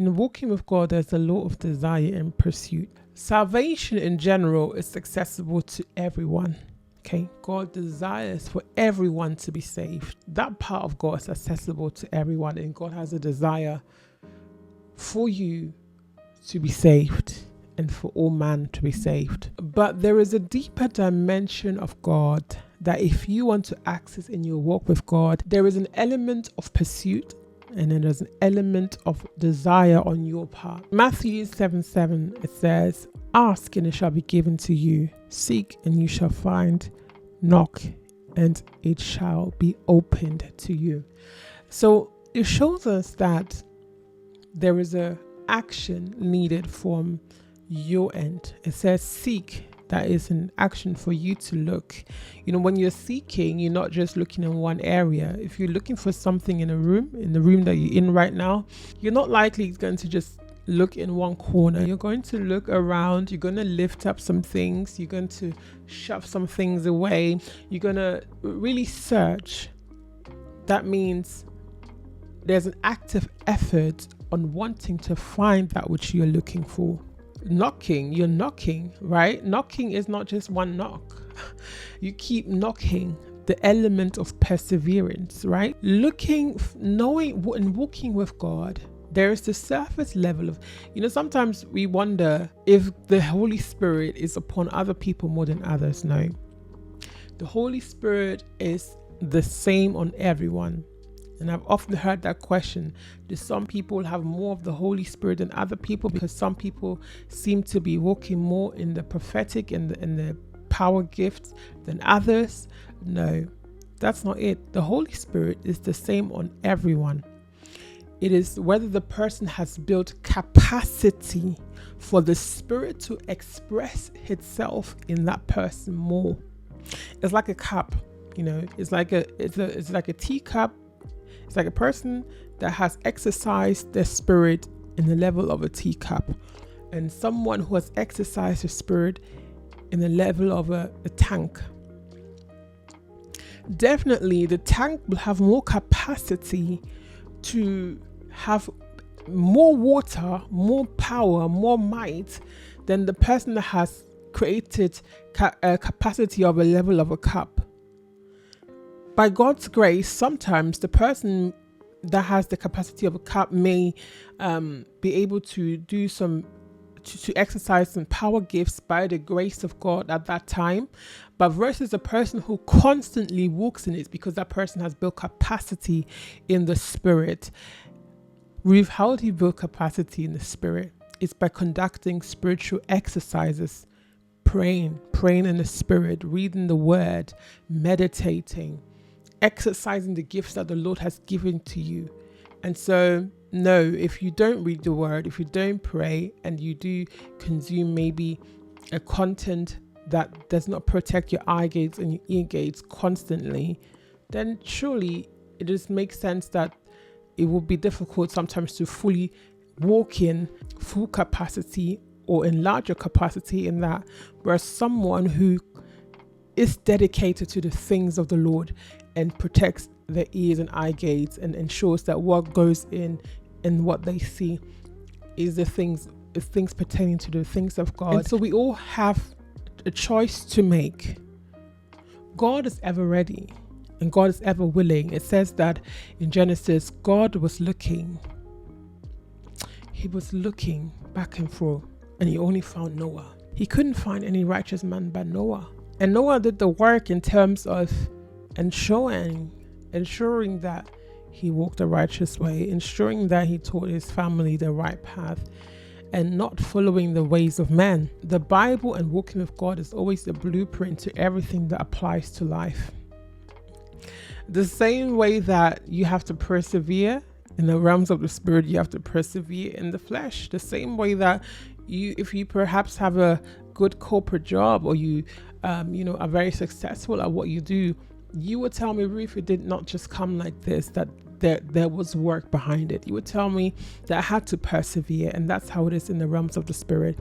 In walking with God, there's a law of desire and pursuit. Salvation in general is accessible to everyone. Okay, God desires for everyone to be saved. That part of God is accessible to everyone, and God has a desire for you to be saved and for all man to be saved. But there is a deeper dimension of God that if you want to access in your walk with God, there is an element of pursuit and then there's an element of desire on your part. Matthew 7:7, it says, "Ask and it shall be given to you. Seek and you shall find. Knock and it shall be opened to you." So it shows us that there is a action needed from your end. It says seek. That is an action for you to look. When you're seeking, you're not just looking in one area. If you're looking for something in the room that you're in right now, you're not likely going to just look in one corner. You're going to look around. You're going to lift up some things. You're going to shove some things away. You're going to really search. That means there's an active effort on wanting to find that which you're looking for. You're knocking, right? Knocking is not just one knock. You keep knocking. The element of perseverance, right? Knowing and walking with God, there is the surface level of, sometimes we wonder if the Holy Spirit is upon other people more than others. No. The Holy Spirit is the same on everyone. And I've often heard that question. Do some people have more of the Holy Spirit than other people? Because some people seem to be walking more in the prophetic and the power gifts than others. No, that's not it. The Holy Spirit is the same on everyone. It is whether the person has built capacity for the Spirit to express itself in that person more. It's like a cup, it's like a teacup. It's like a person that has exercised their spirit in the level of a teacup, and someone who has exercised their spirit in the level of a tank. Definitely, the tank will have more capacity to have more water, more power, more might than the person that has created a capacity of a level of a cup. By God's grace, sometimes the person that has the capacity of a cup may be able to do to exercise some power gifts by the grace of God at that time, but versus a person who constantly walks in it because that person has built capacity in the Spirit. Ruth, how do you build capacity in the Spirit? It's by conducting spiritual exercises, praying in the Spirit, reading the Word, meditating, exercising the gifts that the Lord has given to you. And so, no, if you don't read the Word, if you don't pray, and you do consume maybe a content that does not protect your eye gates and your ear gates constantly, then surely it just makes sense that it will be difficult sometimes to fully walk in full capacity or in larger capacity in that. Whereas someone who is dedicated to the things of the Lord and protects their ears and eye gates and ensures that what goes in and what they see is things pertaining to the things of God. And so we all have a choice to make. God is ever ready and God is ever willing. It says that in Genesis, God was looking. He was looking back and forth and he only found Noah. He couldn't find any righteous man but Noah. And Noah did the work in terms of ensuring that he walked a righteous way, ensuring that he taught his family the right path and not following the ways of men. The Bible and walking with God is always the blueprint to everything that applies to life. The same way that you have to persevere in the realms of the Spirit, you have to persevere in the flesh. The same way that if you perhaps have a good corporate job or you are very successful at what you do, you would tell me, Ruth, it did not just come like this, that there was work behind it. You would tell me that I had to persevere, and that's how it is in the realms of the Spirit.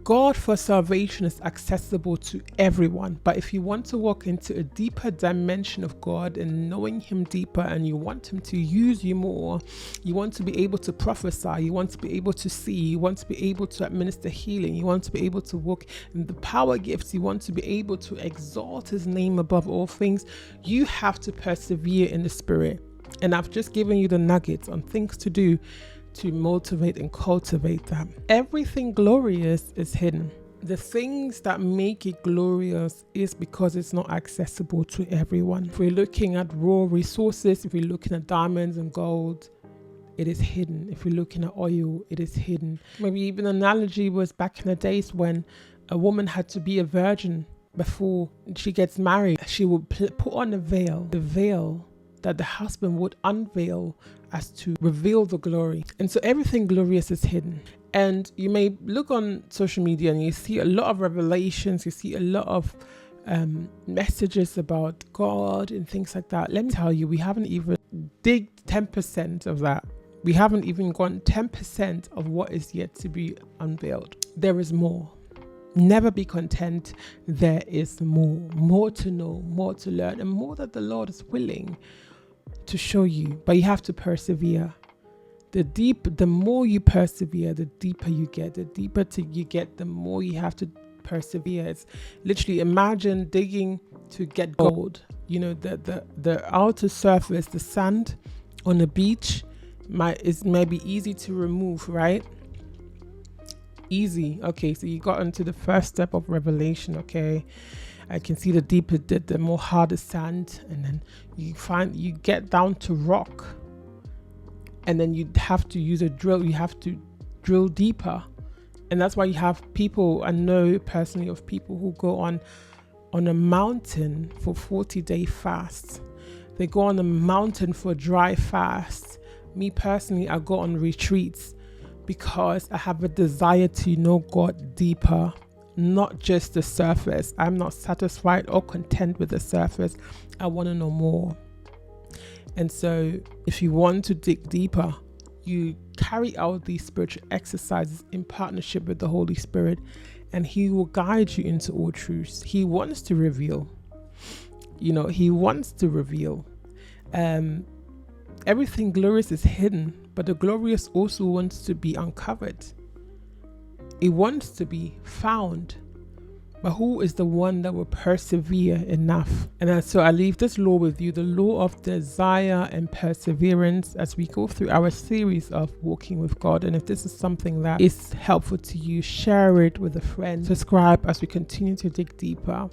God for salvation is accessible to everyone. But if you want to walk into a deeper dimension of God and knowing Him deeper, and you want Him to use you more, you want to be able to prophesy, you want to be able to see, you want to be able to administer healing, you want to be able to walk in the power gifts, you want to be able to exalt His name above all things, you have to persevere in the Spirit. And I've just given you the nuggets on things to do to motivate and cultivate that. Everything glorious is hidden. The things that make it glorious is because it's not accessible to everyone. If we're looking at raw resources, if we're looking at diamonds and gold, it is hidden. If we're looking at oil, it is hidden. Maybe even an analogy was back in the days when a woman had to be a virgin before she gets married. She would put on a veil, the veil that the husband would unveil as to reveal the glory. And so everything glorious is hidden. And you may look on social media and you see a lot of revelations, you see a lot of messages about God and things like that. Let me tell you, we haven't even digged 10% of that. We haven't even gone 10% of what is yet to be unveiled. There is more. Never be content. There is more to know, more to learn, and more that the Lord is willing to show you. But you have to persevere. The more you persevere, the deeper you get. The deeper you get, the more you have to persevere. It's literally, imagine digging to get gold. You know, the outer surface, the sand on the beach is maybe easy to remove, right? Easy. Okay, so you got into the first step of revelation. Okay, I can see the deeper, the more harder sand, and then you get down to rock, and then you have to use a drill. You have to drill deeper, and that's why you have people. I know personally of people who go on a mountain for 40-day fasts. They go on a mountain for dry fasts. Me personally, I go on retreats because I have a desire to know God deeper, not just the surface. I'm not satisfied or content with the surface. I want to know more. And so if you want to dig deeper, you carry out these spiritual exercises in partnership with the Holy Spirit, and He will guide you into all truths. He wants to reveal. He wants to reveal. Everything glorious is hidden, but the glorious also wants to be uncovered. It wants to be found. But who is the one that will persevere enough? And so I leave this law with you, the law of desire and perseverance, as we go through our series of walking with God. And if this is something that is helpful to you, share it with a friend. Subscribe as we continue to dig deeper.